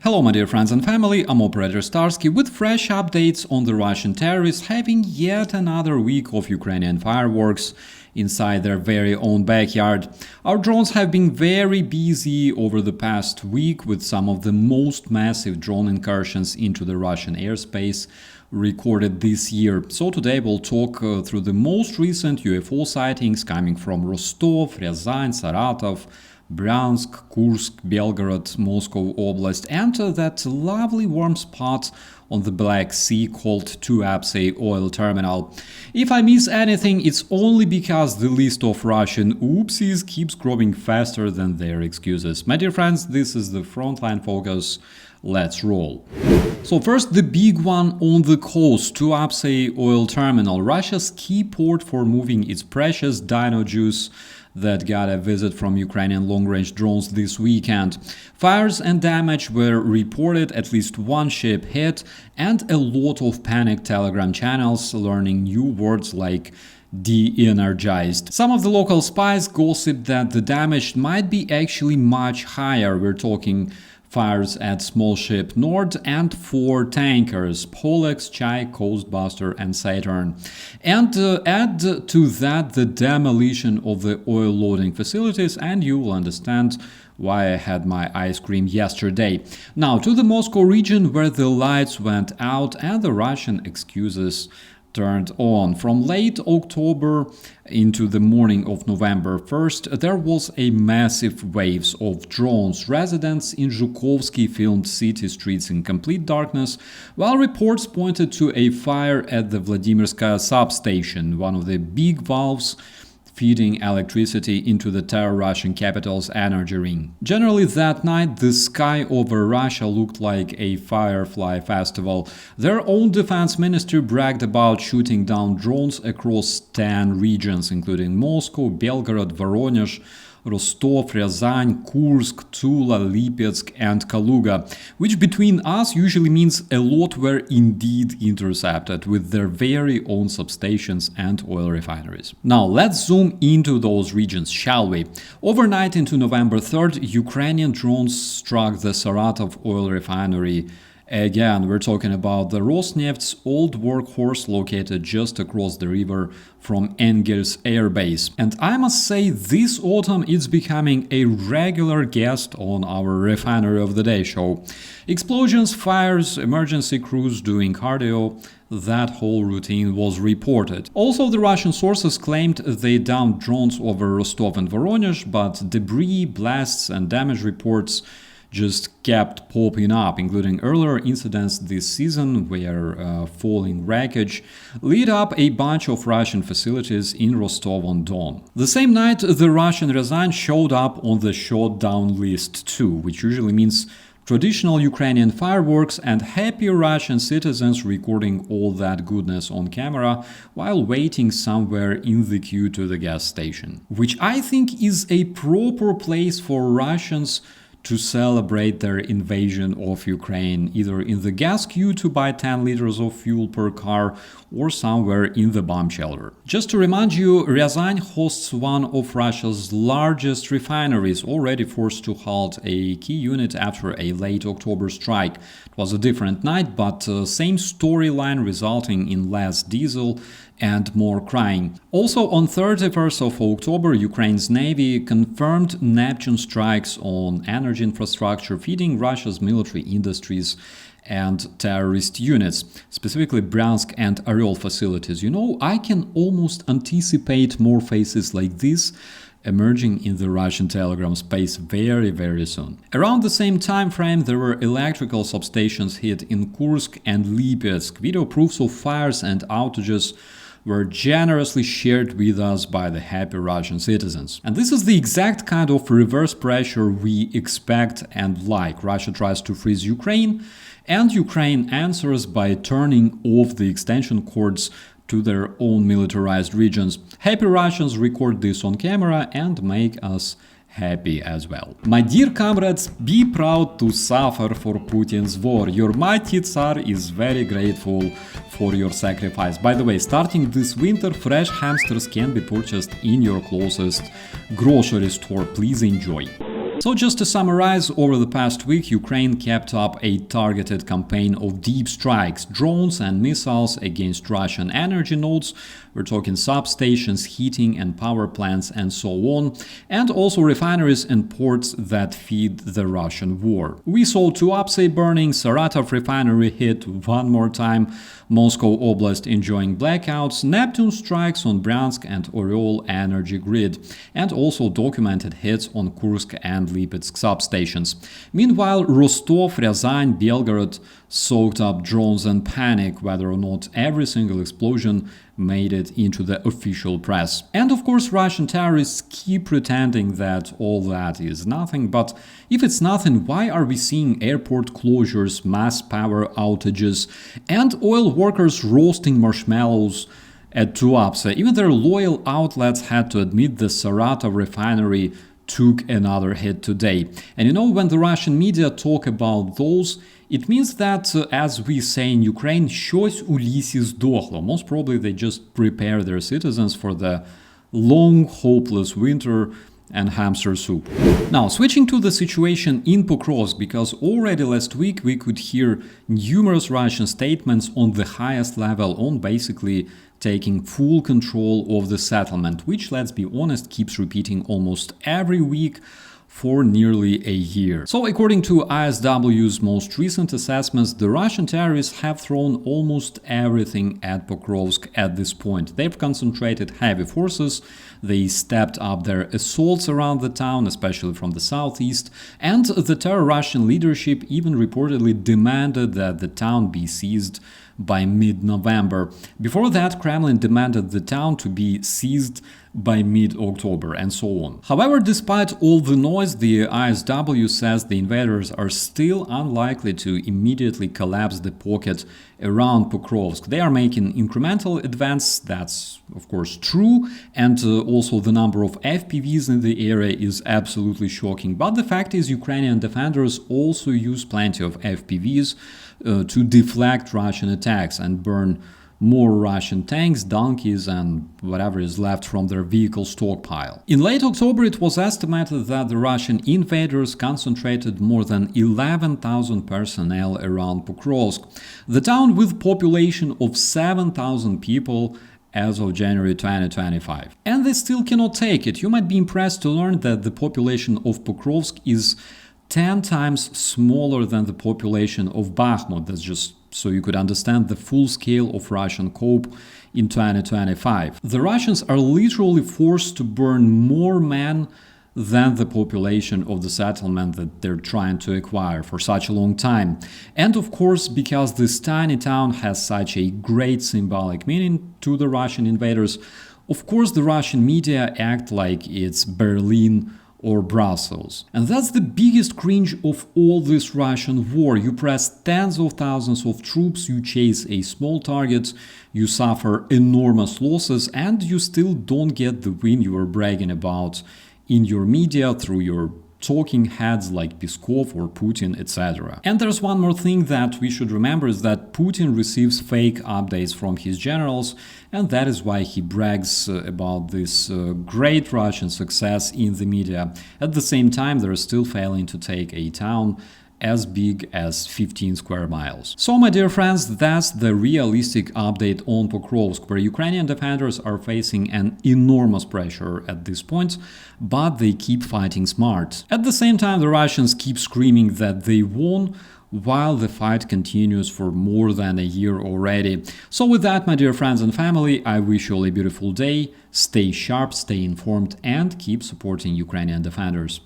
Hello my dear friends and family, I'm Operator Starsky with fresh updates on the Russian terrorists having yet another week of Ukrainian fireworks inside their very own backyard. Our drones have been very busy over the past week with some of the most massive drone incursions into the Russian airspace recorded this year. So today we'll talk through the most recent UFO sightings coming from Rostov, Ryazan, Saratov, Bryansk, Kursk, Belgorod, Moscow Oblast, and that lovely warm spot on the Black Sea called Tuapse oil terminal. If I miss anything, it's only because the list of Russian oopsies keeps growing faster than their excuses. My dear friends, this is the Frontline Focus. Let's roll. So first, the big one on the coast, Tuapse oil terminal, Russia's key port for moving its precious dino juice that got a visit from Ukrainian long-range drones this weekend. Fires and damage were reported, at least one ship hit, and a lot of panicked Telegram channels learning new words like de-energized. Some of the local spies gossiped that the damage might be actually much higher. We're talking fires at Small Ship Nord and 4 tankers, Polex, Chai, Coastbuster and Saturn. And add to that the demolition of the oil loading facilities and you will understand why I had my ice cream yesterday. Now to the Moscow region where the lights went out and the Russian excuses turned on. From late October into the morning of November 1st, there was a massive waves of drones. Residents in Zhukovsky filmed city streets in complete darkness, while reports pointed to a fire at the Vladimirskaya substation, one of the big valves feeding electricity into the terror Russian capital's energy ring. Generally that night the sky over Russia looked like a firefly festival. Their own defense ministry bragged about shooting down drones across 10 regions, including Moscow, Belgorod, Voronezh, Rostov, Ryazan, Kursk, Tula, Lipetsk and Kaluga, which between us usually means a lot were indeed intercepted with their very own substations and oil refineries. Now let's zoom into those regions, shall we? Overnight into November 3rd, Ukrainian drones struck the Saratov oil refinery. Again, we're talking about the Rosneft's old workhorse located just across the river from Engels Air Base. And I must say, this autumn it's becoming a regular guest on our Refinery of the Day show. Explosions, fires, emergency crews doing cardio, that whole routine was reported. Also, the Russian sources claimed they downed drones over Rostov and Voronezh, but debris, blasts and damage reports just kept popping up, including earlier incidents this season where falling wreckage lit up a bunch of Russian facilities in Rostov-on-Don. The same night, the Russian Ryazan showed up on the shot down list too, which usually means traditional Ukrainian fireworks and happy Russian citizens recording all that goodness on camera while waiting somewhere in the queue to the gas station. Which I think is a proper place for Russians to celebrate their invasion of Ukraine, either in the gas queue to buy 10 liters of fuel per car or somewhere in the bomb shelter. Just to remind you, Ryazan hosts one of Russia's largest refineries, already forced to halt a key unit after a late October strike. It was a different night, but same storyline resulting in less diesel and more crying. Also on 31st of October, Ukraine's Navy confirmed Neptune strikes on energy infrastructure feeding Russia's military industries and terrorist units, specifically Bryansk and Oryol facilities. You know, I can almost anticipate more faces like this emerging in the Russian Telegram space very, very soon. Around the same time frame, there were electrical substations hit in Kursk and Lipetsk. Video proofs of fires and outages were generously shared with us by the happy Russian citizens. And this is the exact kind of reverse pressure we expect and like. Russia tries to freeze Ukraine, and Ukraine answers by turning off the extension cords to their own militarized regions. Happy Russians record this on camera and make us happy as well. My dear comrades, be proud to suffer for Putin's war. Your mighty Tsar is very grateful for your sacrifice. By the way, starting this winter, fresh hamsters can be purchased in your closest grocery store. Please enjoy. So just to summarize, over the past week, Ukraine kept up a targeted campaign of deep strikes, drones and missiles against Russian energy nodes. We're talking substations, heating and power plants and so on, and also refineries and ports that feed the Russian war. We saw Tuapse burning, Saratov refinery hit one more time, Moscow Oblast enjoying blackouts, Neptune strikes on Bryansk and Oriol energy grid, and also documented hits on Kursk and Lipetsk substations. Meanwhile, Rostov, Ryazan, Belgorod soaked up drones and panic whether or not every single explosion made it into the official press. And of course, Russian terrorists keep pretending that all that is nothing, but if it's nothing, why are we seeing airport closures, mass power outages, and oil workers roasting marshmallows at Tuapse? Even their loyal outlets had to admit the Saratov refinery took another hit today. And you know, when the Russian media talk about those, it means that, as we say in Ukraine, щось у лісі здохло. Most probably they just prepare their citizens for the long, hopeless winter and hamster soup. Now, switching to the situation in Pokrovsk, because already last week we could hear numerous Russian statements on the highest level on basically taking full control of the settlement, which, let's be honest, keeps repeating almost every week for nearly a year. So according to ISW's most recent assessments, the Russian terrorists have thrown almost everything at Pokrovsk at this point. They've concentrated heavy forces, they stepped up their assaults around the town, especially from the southeast, and the terror Russian leadership even reportedly demanded that the town be seized by mid-November. Before that, Kremlin demanded the town to be seized by mid-October, and so on. However, despite all the noise, the ISW says the invaders are still unlikely to immediately collapse the pocket around Pokrovsk. They are making incremental advance, that's of course true, and also the number of FPVs in the area is absolutely shocking. But the fact is, Ukrainian defenders also use plenty of FPVs to deflect Russian attacks and burn more Russian tanks, donkeys, and whatever is left from their vehicle stockpile. In late October, it was estimated that the Russian invaders concentrated more than 11,000 personnel around Pokrovsk, the town with population of 7,000 people as of January 2025. And they still cannot take it. You might be impressed to learn that the population of Pokrovsk is 10 times smaller than the population of Bakhmut. That's just so you could understand the full scale of Russian cope in 2025. The Russians are literally forced to burn more men than the population of the settlement that they're trying to acquire for such a long time. And of course, because this tiny town has such a great symbolic meaning to the Russian invaders, of course the Russian media act like it's Berlin or Brussels. And that's the biggest cringe of all this Russian war. You press tens of thousands of troops, you chase a small target, you suffer enormous losses, and you still don't get the win you were bragging about in your media through your talking heads like Peskov or Putin, etc. And there's one more thing that we should remember, is that Putin receives fake updates from his generals, and that is why he brags about this great Russian success in the media. At the same time, they're still failing to take a town as big as 15 square miles. So, my dear friends, that's the realistic update on Pokrovsk, where Ukrainian defenders are facing an enormous pressure at this point, but they keep fighting smart. At the same time, the Russians keep screaming that they won, while the fight continues for more than a year already. So with that, my dear friends and family, I wish you all a beautiful day, stay sharp, stay informed, and keep supporting Ukrainian defenders.